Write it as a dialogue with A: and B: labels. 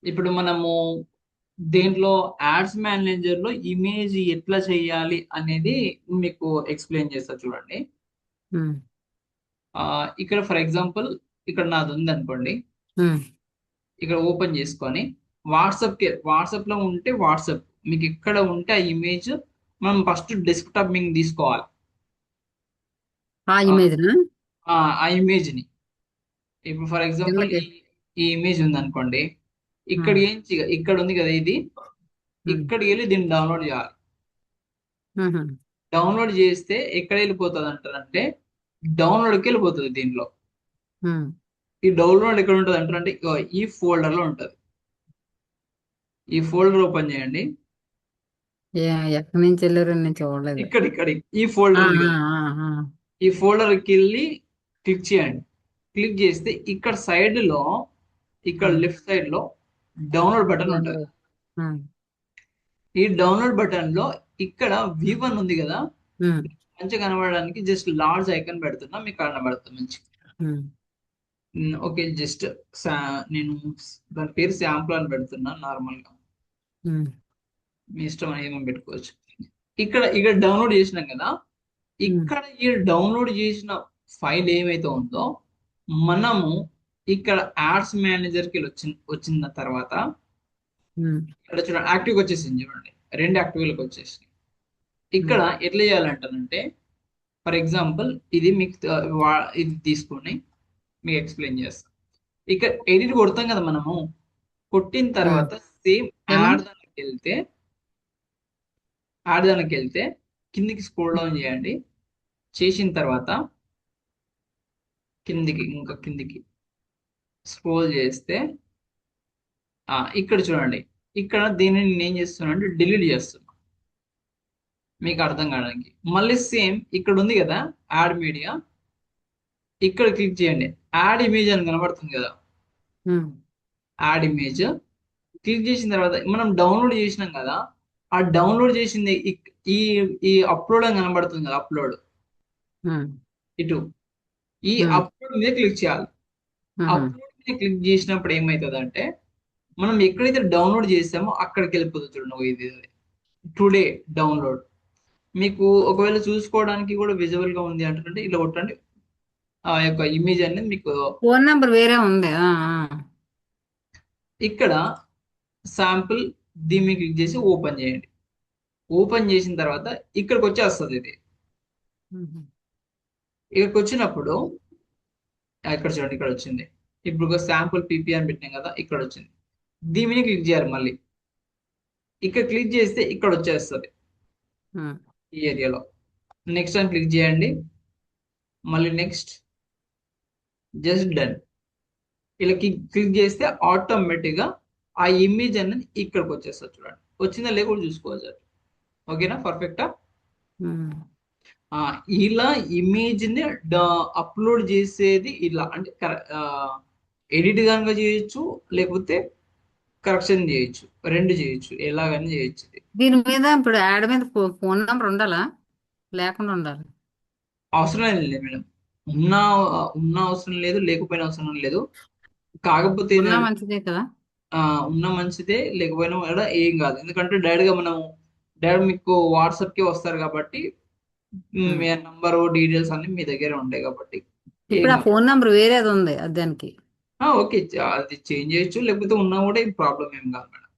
A: ఇప్పుడు మనము దేంట్లో యాడ్స్ మేనేజర్ లో ఇమేజ్ ఎట్లా చేయాలి అనేది మీకు ఎక్స్ప్లెయిన్ చేస్తా చూడండి.
B: ఉమ్,
A: ఆ, ఇక్కడ ఫర్ ఎగ్జాంపుల్ ఇక్కడ నాది ఉంది అనుకోండి.
B: ఉమ్.
A: ఇక్కడ ఓపెన్ చేసుకొని వాట్సాప్ లో ఉంటే వాట్సాప్ మీకు ఎక్కడ ఉంటే ఆ ఇమేజ్ మనం ఫస్ట్ డెస్క్టాప్ మీకు తీసుకోవాలి.
B: ఆ
A: ఆ
B: ఇమేజ్ నా
A: ఆ ఇమేజ్ ని ఇప్పుడు ఫర్ ఎగ్జాంపుల్
B: కిందకి.
A: ఈ ఇమేజ్ ఉంది అనుకోండి. ఇక్కడ
B: ఉమ్,
A: ఇక్కడ ఉంది కదా ఇది.
B: ఉమ్,
A: ఇక్కడికి వెళ్ళి దీన్ని డౌన్లోడ్ చేయాలి.
B: ఉహు,
A: డౌన్లోడ్ చేస్తే ఎక్కడ వెళ్ళిపోతుంది అంటారంటే డౌన్లోడ్కి వెళ్ళిపోతుంది దీనిలో.
B: ఉమ్.
A: ఈ డౌన్లోడ్ ఎక్కడ ఉంటుంది అంటారంటే ఇగో ఈ ఫోల్డర్ లో ఉంటుంది. ఈ ఫోల్డర్ ఓపెన్ చేయండి.
B: ఎక్కడి నుంచి వెళ్ళారో నేను చూడలేదు.
A: ఇక్కడ ఈ ఫోల్డర్ ఉంది
B: ఆహా,
A: కదా.
B: ఆహా.
A: ఈ ఫోల్డర్కి వెళ్ళి క్లిక్ చేయండి. క్లిక్ చేస్తే ఇక్కడ సైడ్ లో ఇక్కడ
B: ఉమ్,
A: లెఫ్ట్ సైడ్ లో డౌన్లోడ్ బటన్ ఉంటుంది.
B: డౌన్లోడ్. ఉమ్,
A: ఈ డౌన్లోడ్ బటన్ లో ఇక్కడ V1 ఉంది కదా.
B: ఉమ్,
A: మంచిగా కనబడడానికి జస్ట్ లార్జ్ ఐకాన్ పెడుతున్నా మీకు కనబడుతుంది మంచిగా.
B: ఉమ్,
A: ఓకే జస్ట్ నేను దాని పేరు శాంపుల్ అని పెడుతున్నా నార్మల్ గా.
B: ఉమ్,
A: మీ ఇష్టం ఏమేమి పెట్టుకోవచ్చు. ఇక్కడ డౌన్లోడ్ చేసినాం కదా.
B: ఉమ్,
A: ఇక్కడ ఈ డౌన్లోడ్ చేసిన ఫైల్ ఏమైతే ఉందో మనము ఇక్కడ యాడ్స్ మేనేజర్ కి వచ్చిన తర్వాత
B: ఉమ్,
A: ఇక్కడ చూడండి యాక్టివ్ వచ్చేసింది చూడండి. రెండు యాక్టివ్లకు వచ్చేసింది. ఇక్కడ
B: ఉమ్,
A: ఎట్లా చేయాలంటానంటే ఫర్ ఎగ్జాంపుల్ ఇది మీకు ఇది తీసుకొని మీకు ఎక్స్ప్లెయిన్ చేస్తాం. ఇక్కడ ఎడిట్ కొడతాం కదా మనము. కొట్టిన
B: ఉమ్.
A: తర్వాత సేమ్
B: ఏమని?
A: యాడ్ దానికి వెళ్తే కిందికి స్క్రోల్ డౌన్ చేయండి. చేసిన తర్వాత ఇంకా కిందికి స్క్రోల్ చేస్తే ఇక్కడ చూడండి. ఇక్కడ దీనిని నేను ఏం చేస్తున్నా అంటే డిలీట్ చేస్తున్నా మీకు అర్థం కావడానికి. మళ్ళీ సేమ్ ఇక్కడ ఉంది కదా యాడ్ మీడియా. ఇక్కడ క్లిక్ చేయండి. యాడ్ ఇమేజ్ అని కనబడుతుంది కదా.
B: ఉమ్,
A: యాడ్ ఇమేజ్ క్లిక్ చేసిన తర్వాత మనం డౌన్లోడ్ చేసినాం కదా. ఆ డౌన్లోడ్ చేసింది ఈ ఈ అప్లోడ్ అని కనబడుతుంది కదా. అప్లోడ్
B: ఉమ్,
A: ఇటు ఈ
B: ఉమ్,
A: అప్లోడ్ మీద క్లిక్ చేయాలి.
B: ఉహు.
A: అప్లోడ్ మీద క్లిక్ చేసినప్పుడు ఏమవుతుంది అంటే మనం ఎక్కడైతే డౌన్లోడ్ చేసామో అక్కడికి వెళ్ళిపోతుంది చూడండి. ఇది టుడే డౌన్లోడ్. మీకు ఒకవేళ చూసుకోవడానికి కూడా విజువల్ గా ఉంది అంటే ఇలా కొట్టండి. ఆ యొక్క ఇమేజ్ అనేది మీకు
B: ఫోన్ నంబర్ వేరే ఉంది.
A: ఇక్కడ శాంపుల్ దీన్ని క్లిక్ చేసి ఓపెన్ చేయండి. ఓపెన్ చేసిన తర్వాత ఇక్కడికి వచ్చేస్తుంది ఇది.
B: ఉహు,
A: ఇక్కడికి వచ్చినప్పుడు ఇక్కడ చూడండి ఇక్కడ వచ్చింది. ఇప్పుడు శాంపుల్ పీపీ అని పెట్టినాం కదా. ఇక్కడ వచ్చింది. దీనిని క్లిక్ చేయాలి మళ్ళీ. ఇక్కడ క్లిక్ చేస్తే ఇక్కడ వచ్చేస్తుంది
B: ఉమ్,
A: ఈ ఏరియాలో. నెక్స్ట్ అని క్లిక్ చేయండి. మళ్ళీ నెక్స్ట్ జస్ట్ డన్. ఇలా క్లిక్ చేస్తే ఆటోమేటిక్ గా ఆ ఇమేజ్ అనేది ఇక్కడికి వచ్చేస్తుంది చూడండి. వచ్చిందా లేకుండా చూసుకోవచ్చు. ఓకేనా పర్ఫెక్టా.
B: ఉమ్.
A: ఆ, ఇలా ఇమేజ్ ని అప్లోడ్ చేసేది ఇలా అంటే ఎడిట్ కనుక చేయొచ్చు. లేకపోతే కరెక్షన్ చేయొచ్చు. రెండు చేయొచ్చు. ఎలాగైనా చేయొచ్చు ఇది.
B: దీని మీద ఇప్పుడు యాడ్ మీద ఫోన్ నంబర్ ఉండాలా, లేకుండా ఉండాలి?
A: అవసరం లేదు మేడం. ఉన్న ఉన్న అవసరం లేదు. లేకపోయినా అవసరం లేదు. కాకపోతే
B: ఉన్నా
A: ఏంటంటే
B: మంచిదే కదా.
A: ఉన్న మంచిదే. లేకపోయినా కూడా ఏం కాదు. ఎందుకంటే డైరెక్ట్ గా మనం డైరెక్ట్ మీకు వాట్సాప్ కి వస్తారు కాబట్టి
B: ఉమ్.
A: మీ నంబరు డీటెయిల్స్ అన్ని మీ దగ్గర ఉంటాయి కాబట్టి ఏం
B: ఇప్పుడు ఆ
A: కాదు.
B: ఫోన్ నంబర్ వేరేది ఉంది దానికి.
A: ఓకే అది చేంజ్ చేయొచ్చు. లేకపోతే ఉన్నా కూడా ఏం ప్రాబ్లం ఏం కాదు మేడం.